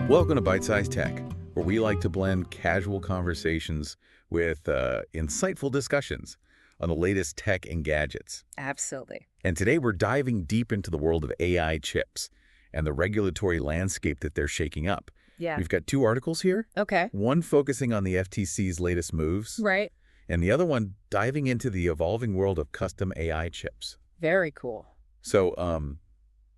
Welcome to Byte-Sized Tech, where we like to blend casual conversations with insightful discussions on the latest tech and gadgets. Absolutely. And today we're diving deep into the world of AI chips and the regulatory landscape that they're shaking up. Yeah. We've got two articles here, Okay. one focusing on the FTC's latest moves, Right. and the other one diving into the evolving world of custom AI chips. Very cool. So,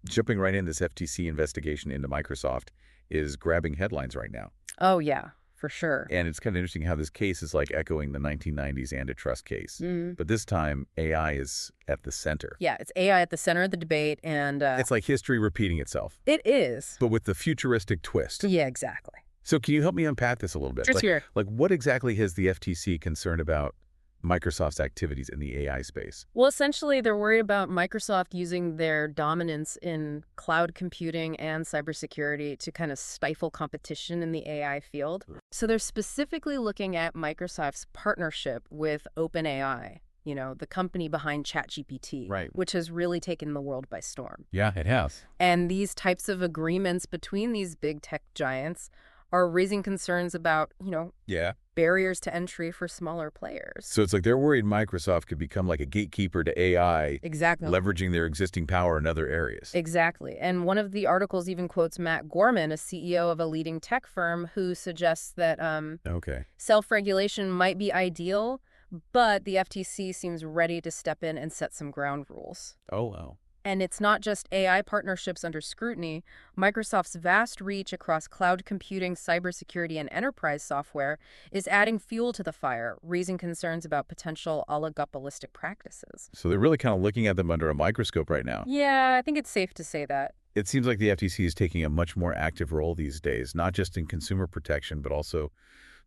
jumping right in, this FTC investigation into Microsoft is grabbing headlines right now. Oh, yeah, for sure. And it's kind of interesting how this case is like echoing the 1990s Antitrust case. But this time, AI is at the center. Yeah, it's AI at the center of the debate, and It's like history repeating itself, it is. but with the futuristic twist. Yeah, exactly. So can you help me unpack this a little bit? Just here. Like what exactly has the FTC concerned about Microsoft's activities in the AI space? Well, essentially, they're worried about Microsoft using their dominance in cloud computing and cybersecurity to kind of stifle competition in the AI field. So they're specifically looking at Microsoft's partnership with OpenAI, the company behind ChatGPT, Right. which has really taken the world by storm. Yeah, it has. And these types of agreements between these big tech giants are raising concerns about, Yeah. barriers to entry for smaller players. So it's like they're worried Microsoft could become like a gatekeeper to AI, Exactly. leveraging their existing power in other areas. Exactly. And one of the articles even quotes Matt Gorman, a CEO of a leading tech firm, who suggests that Okay. self-regulation might be ideal, but the FTC seems ready to step in and set some ground rules. Oh, wow. And it's not just AI partnerships under scrutiny. Microsoft's vast reach across cloud computing, cybersecurity, and enterprise software is adding fuel to the fire, raising concerns about potential oligopolistic practices. So they're really kind of looking at them under a microscope right now. Yeah, I think it's safe to say that. It seems like the FTC is taking a much more active role these days, not just in consumer protection, but also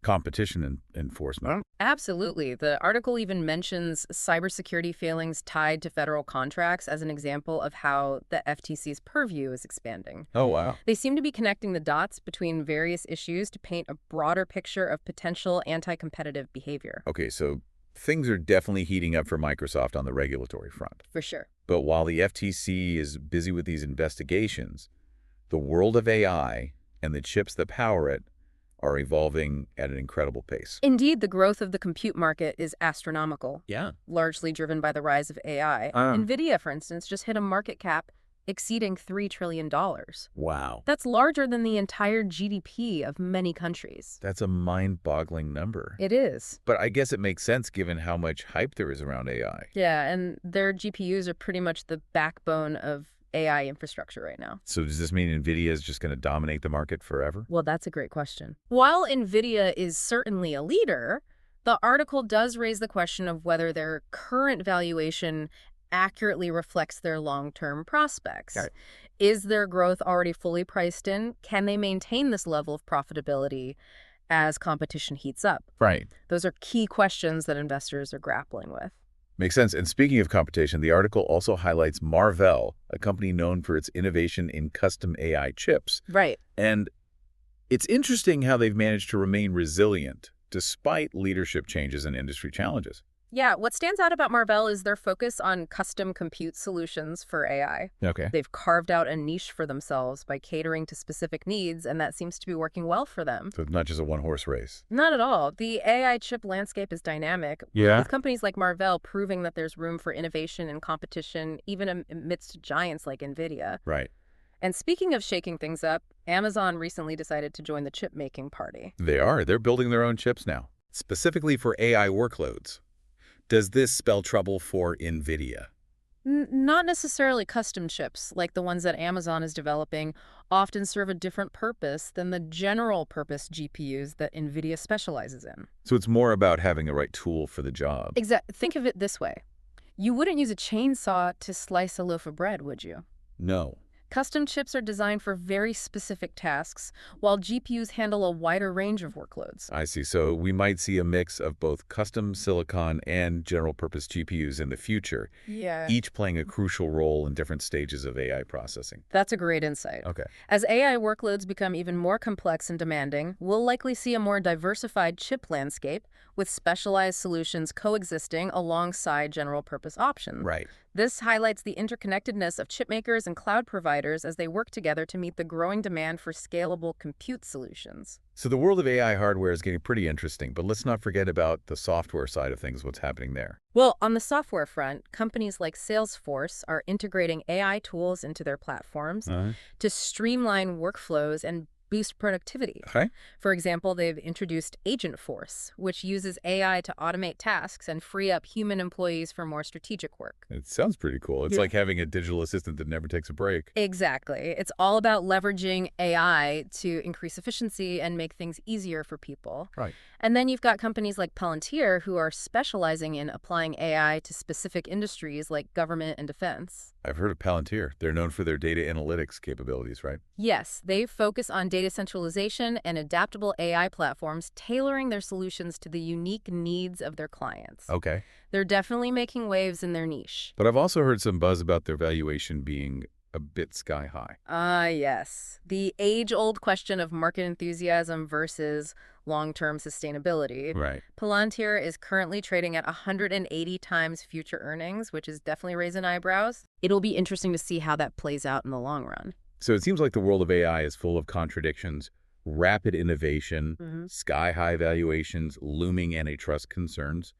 competition and enforcement. Absolutely. The article even mentions cybersecurity failings tied to federal contracts as an example of how the FTC's purview is expanding. Oh, wow. They seem to be connecting the dots between various issues to paint a broader picture of potential anti-competitive behavior. Okay, so things are definitely heating up for Microsoft on the regulatory front. For sure. But while the FTC is busy with these investigations, the world of AI and the chips that power it are evolving at an incredible pace. Indeed, the growth of the compute market is astronomical, Yeah. largely driven by the rise of AI. NVIDIA, for instance, just hit a market cap exceeding $3 trillion. Wow. That's larger than the entire GDP of many countries. That's a mind-boggling number. It is. But I guess it makes sense given how much hype there is around AI. Yeah, and their GPUs are pretty much the backbone of AI infrastructure right now. So does this mean NVIDIA is just going to dominate the market forever? Well, that's a great question. While NVIDIA is certainly a leader, the article does raise the question of whether their current valuation accurately reflects their long-term prospects. Got it. Is their growth already fully priced in? Can they maintain this level of profitability as competition heats up? Right. Those are key questions that investors are grappling with. Makes sense. And speaking of competition, the article also highlights Marvell, a company known for its innovation in custom AI chips. Right. And it's interesting how they've managed to remain resilient despite leadership changes and industry challenges. Yeah, what stands out about Marvell is their focus on custom compute solutions for AI. Okay. They've carved out a niche for themselves by catering to specific needs, and that seems to be working well for them. So it's not just a one-horse race. Not at all. The AI chip landscape is dynamic, Yeah. with companies like Marvell proving that there's room for innovation and competition, even amidst giants like NVIDIA. Right. And speaking of shaking things up, Amazon recently decided to join the chip-making party. They are. They're building their own chips now, specifically for AI workloads. Does this spell trouble for NVIDIA? Not necessarily. Custom chips, like the ones that Amazon is developing, often serve a different purpose than the general-purpose GPUs that NVIDIA specializes in. So it's more about having the right tool for the job. Think of it this way. You wouldn't use a chainsaw to slice a loaf of bread, would you? No. Custom chips are designed for very specific tasks, while GPUs handle a wider range of workloads. I see. So we might see a mix of both custom silicon and general-purpose GPUs in the future, Yeah. each playing a crucial role in different stages of AI processing. That's a great insight. Okay. As AI workloads become even more complex and demanding, we'll likely see a more diversified chip landscape with specialized solutions coexisting alongside general-purpose options. Right. This highlights the interconnectedness of chipmakers and cloud providers as they work together to meet the growing demand for scalable compute solutions. So the world of AI hardware is getting pretty interesting, but let's not forget about the software side of things, what's happening there. Well, on the software front, companies like Salesforce are integrating AI tools into their platforms to streamline workflows and boost productivity. Okay. For example, they've introduced Agentforce, which uses AI to automate tasks and free up human employees for more strategic work. It sounds pretty cool. It's like having a digital assistant that never takes a break. Exactly. It's all about leveraging AI to increase efficiency and make things easier for people. Right. And then you've got companies like Palantir who are specializing in applying AI to specific industries like government and defense. I've heard of Palantir. They're known for their data analytics capabilities, right? Yes, they focus on data centralization and adaptable AI platforms, tailoring their solutions to the unique needs of their clients. Okay. They're definitely making waves in their niche. But I've also heard some buzz about their valuation being a bit sky high. Yes. The age-old question of market enthusiasm versus long-term sustainability. Right. Palantir is currently trading at 180 times future earnings, which is definitely raising eyebrows. It'll be interesting to see how that plays out in the long run. So it seems like the world of AI is full of contradictions, rapid innovation, sky-high valuations, looming antitrust concerns,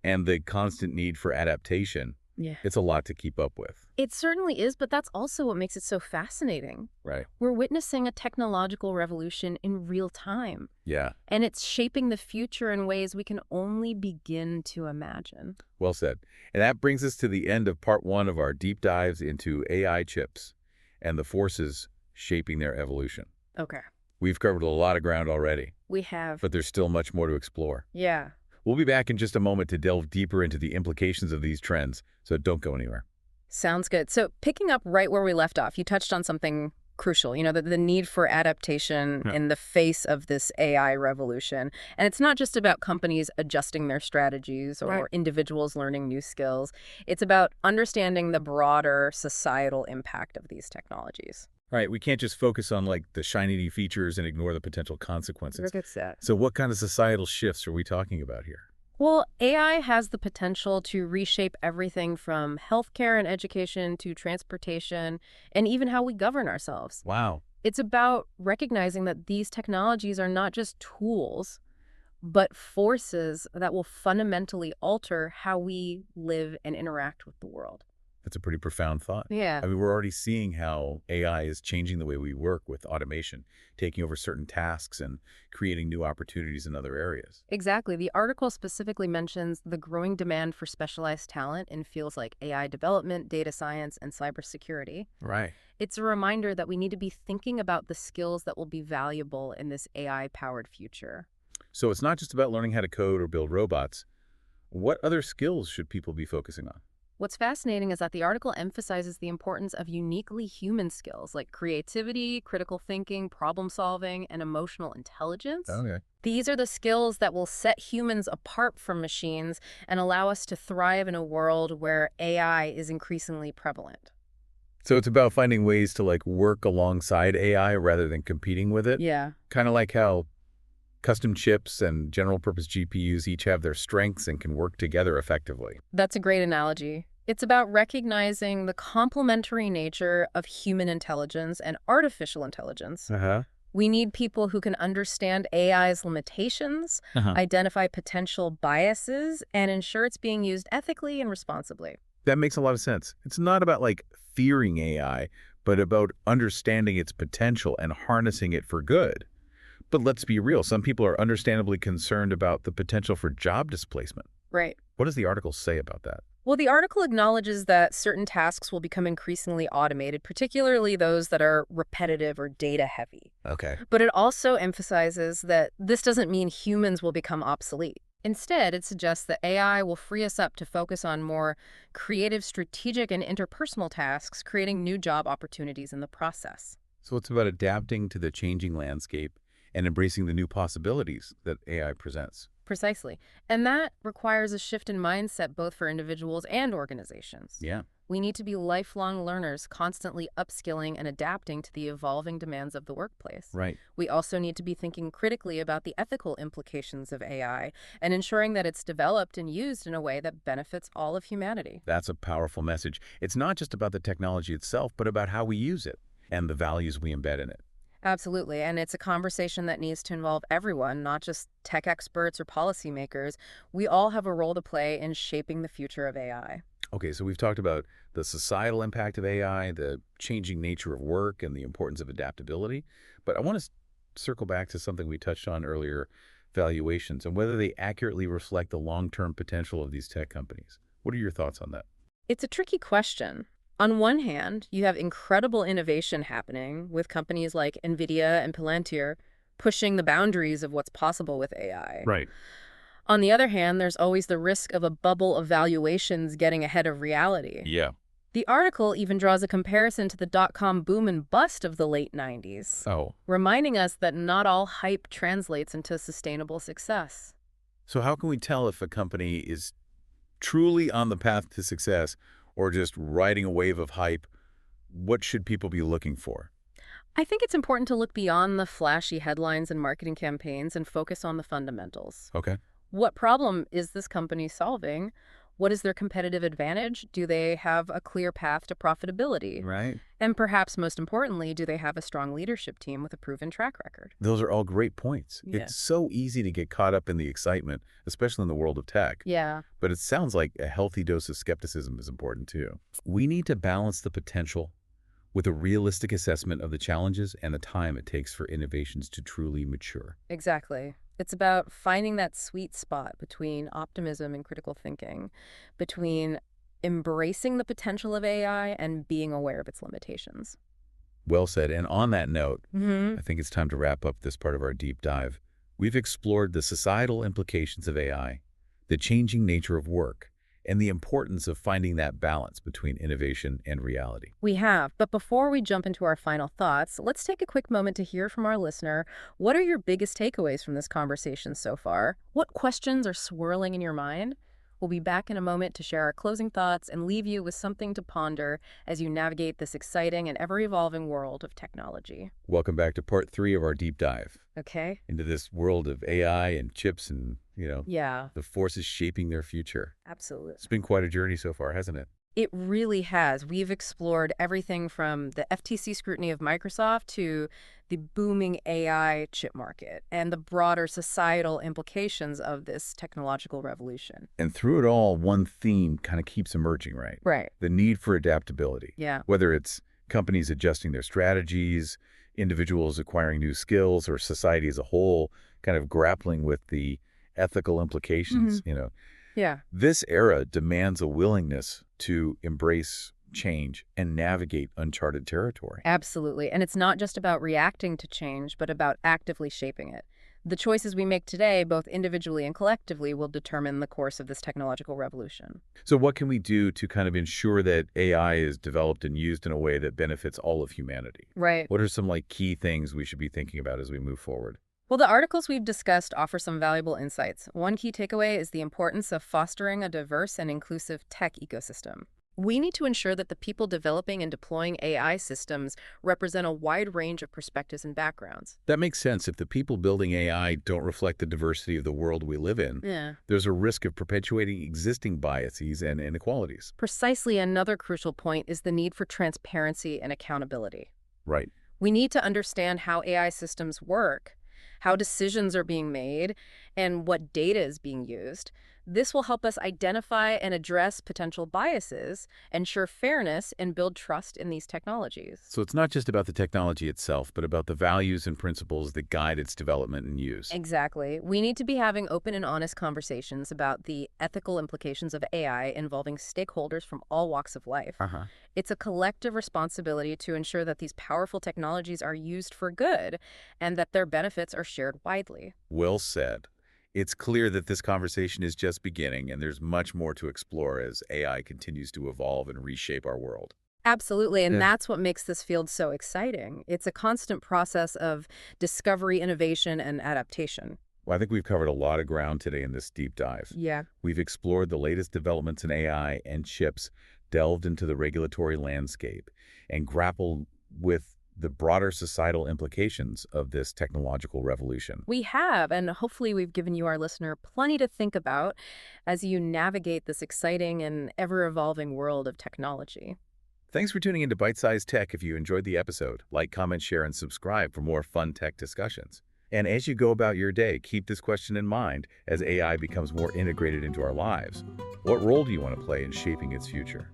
and the constant need for adaptation. Yeah. It's a lot to keep up with. It certainly is, but that's also what makes it so fascinating. Right. We're witnessing a technological revolution in real time. Yeah. And it's shaping the future in ways we can only begin to imagine. Well said. And that brings us to the end of part 1 of our deep dives into AI chips and the forces shaping their evolution. Okay. We've covered a lot of ground already, We have. but there's still much more to explore. Yeah. We'll be back in just a moment to delve deeper into the implications of these trends, so don't go anywhere. Sounds good. So picking up right where we left off, you touched on something crucial, the need for adaptation in the face of this AI revolution. And it's not just about companies adjusting their strategies or individuals learning new skills. It's about understanding the broader societal impact of these technologies. Right, we can't just focus on the shiny new features and ignore the potential consequences. Look at that. So what kind of societal shifts are we talking about here? Well, AI has the potential to reshape everything from healthcare and education to transportation and even how we govern ourselves. Wow. It's about recognizing that these technologies are not just tools, but forces that will fundamentally alter how we live and interact with the world. That's a pretty profound thought. Yeah. I mean, we're already seeing how AI is changing the way we work with automation, taking over certain tasks and creating new opportunities in other areas. Exactly. The article specifically mentions the growing demand for specialized talent in fields like AI development, data science, and cybersecurity. Right. It's a reminder that we need to be thinking about the skills that will be valuable in this AI-powered future. So it's not just about learning how to code or build robots. What other skills should people be focusing on? What's fascinating is that the article emphasizes the importance of uniquely human skills like creativity, critical thinking, problem-solving, and emotional intelligence. Okay. These are the skills that will set humans apart from machines and allow us to thrive in a world where AI is increasingly prevalent. So it's about finding ways to work alongside AI rather than competing with it? Yeah. Kind of like how custom chips and general-purpose GPUs each have their strengths and can work together effectively. That's a great analogy. It's about recognizing the complementary nature of human intelligence and artificial intelligence. We need people who can understand AI's limitations, identify potential biases, and ensure it's being used ethically and responsibly. That makes a lot of sense. It's not about fearing AI, but about understanding its potential and harnessing it for good. But let's be real, some people are understandably concerned about the potential for job displacement. Right. What does the article say about that? Well, the article acknowledges that certain tasks will become increasingly automated, particularly those that are repetitive or data-heavy. Okay. But it also emphasizes that this doesn't mean humans will become obsolete. Instead, it suggests that AI will free us up to focus on more creative, strategic, and interpersonal tasks, creating new job opportunities in the process. So it's about adapting to the changing landscape and embracing the new possibilities that AI presents. Precisely. And that requires a shift in mindset both for individuals and organizations. Yeah. We need to be lifelong learners, constantly upskilling and adapting to the evolving demands of the workplace. Right. We also need to be thinking critically about the ethical implications of AI and ensuring that it's developed and used in a way that benefits all of humanity. That's a powerful message. It's not just about the technology itself, but about how we use it and the values we embed in it. Absolutely. And it's a conversation that needs to involve everyone, not just tech experts or policymakers. We all have a role to play in shaping the future of AI. Okay, so we've talked about the societal impact of AI, the changing nature of work, and the importance of adaptability. But I want to circle back to something we touched on earlier, valuations, and whether they accurately reflect the long-term potential of these tech companies. What are your thoughts on that? It's a tricky question. On one hand, you have incredible innovation happening with companies like NVIDIA and Palantir pushing the boundaries of what's possible with AI. Right. On the other hand, there's always the risk of a bubble of valuations getting ahead of reality. Yeah. The article even draws a comparison to the dot-com boom and bust of the late 90s, Oh. reminding us that not all hype translates into sustainable success. So how can we tell if a company is truly on the path to success or just riding a wave of hype? What should people be looking for? I think it's important to look beyond the flashy headlines and marketing campaigns and focus on the fundamentals. Okay. What problem is this company solving? What is their competitive advantage? Do they have a clear path to profitability? Right. And perhaps most importantly, do they have a strong leadership team with a proven track record? Those are all great points. Yeah. It's so easy to get caught up in the excitement, especially in the world of tech. Yeah. But it sounds like a healthy dose of skepticism is important too. We need to balance the potential with a realistic assessment of the challenges and the time it takes for innovations to truly mature. Exactly. It's about finding that sweet spot between optimism and critical thinking, between embracing the potential of AI and being aware of its limitations. Well said. And on that note, Mm-hmm. I think it's time to wrap up this part of our deep dive. We've explored the societal implications of AI, the changing nature of work, and the importance of finding that balance between innovation and reality. We have, but before we jump into our final thoughts, let's take a quick moment to hear from our listener. What are your biggest takeaways from this conversation so far? What questions are swirling in your mind? We'll be back in a moment to share our closing thoughts and leave you with something to ponder as you navigate this exciting and ever-evolving world of technology. Welcome back to part 3 of our deep dive Okay? into this world of AI and chips and, Yeah, the forces shaping their future. absolutely. It's been quite a journey so far, hasn't it? It really has. We've explored everything from the FTC scrutiny of Microsoft to the booming AI chip market and the broader societal implications of this technological revolution. And through it all, one theme kind of keeps emerging, right? Right. The need for adaptability. Yeah. Whether it's companies adjusting their strategies, individuals acquiring new skills, or society as a whole kind of grappling with the ethical implications, Yeah. This era demands a willingness to embrace change and navigate uncharted territory. Absolutely. And it's not just about reacting to change, but about actively shaping it. The choices we make today, both individually and collectively, will determine the course of this technological revolution. So what can we do to kind of ensure that AI is developed and used in a way that benefits all of humanity? Right. What are some key things we should be thinking about as we move forward? Well, the articles we've discussed offer some valuable insights. One key takeaway is the importance of fostering a diverse and inclusive tech ecosystem. We need to ensure that the people developing and deploying AI systems represent a wide range of perspectives and backgrounds. That makes sense. If the people building AI don't reflect the diversity of the world we live in, Yeah. there's a risk of perpetuating existing biases and inequalities. Precisely, another crucial point is the need for transparency and accountability. Right. We need to understand how AI systems work, how decisions are being made, and what data is being used. This will help us identify and address potential biases, ensure fairness, and build trust in these technologies. So it's not just about the technology itself, but about the values and principles that guide its development and use. Exactly. We need to be having open and honest conversations about the ethical implications of AI involving stakeholders from all walks of life. Uh-huh. It's a collective responsibility to ensure that these powerful technologies are used for good and that their benefits are shared widely. Well said. It's clear that this conversation is just beginning, and there's much more to explore as AI continues to evolve and reshape our world. Absolutely, and Yeah. that's what makes this field so exciting. It's a constant process of discovery, innovation, and adaptation. Well, I think we've covered a lot of ground today in this deep dive. Yeah. We've explored the latest developments in AI and chips, delved into the regulatory landscape and grappled with the broader societal implications of this technological revolution. We have, and hopefully we've given you, our listener, plenty to think about as you navigate this exciting and ever-evolving world of technology. Thanks for tuning into Bite-Sized Tech. If you enjoyed the episode, like, comment, share, and subscribe for more fun tech discussions. And as you go about your day, keep this question in mind as AI becomes more integrated into our lives. What role do you want to play in shaping its future?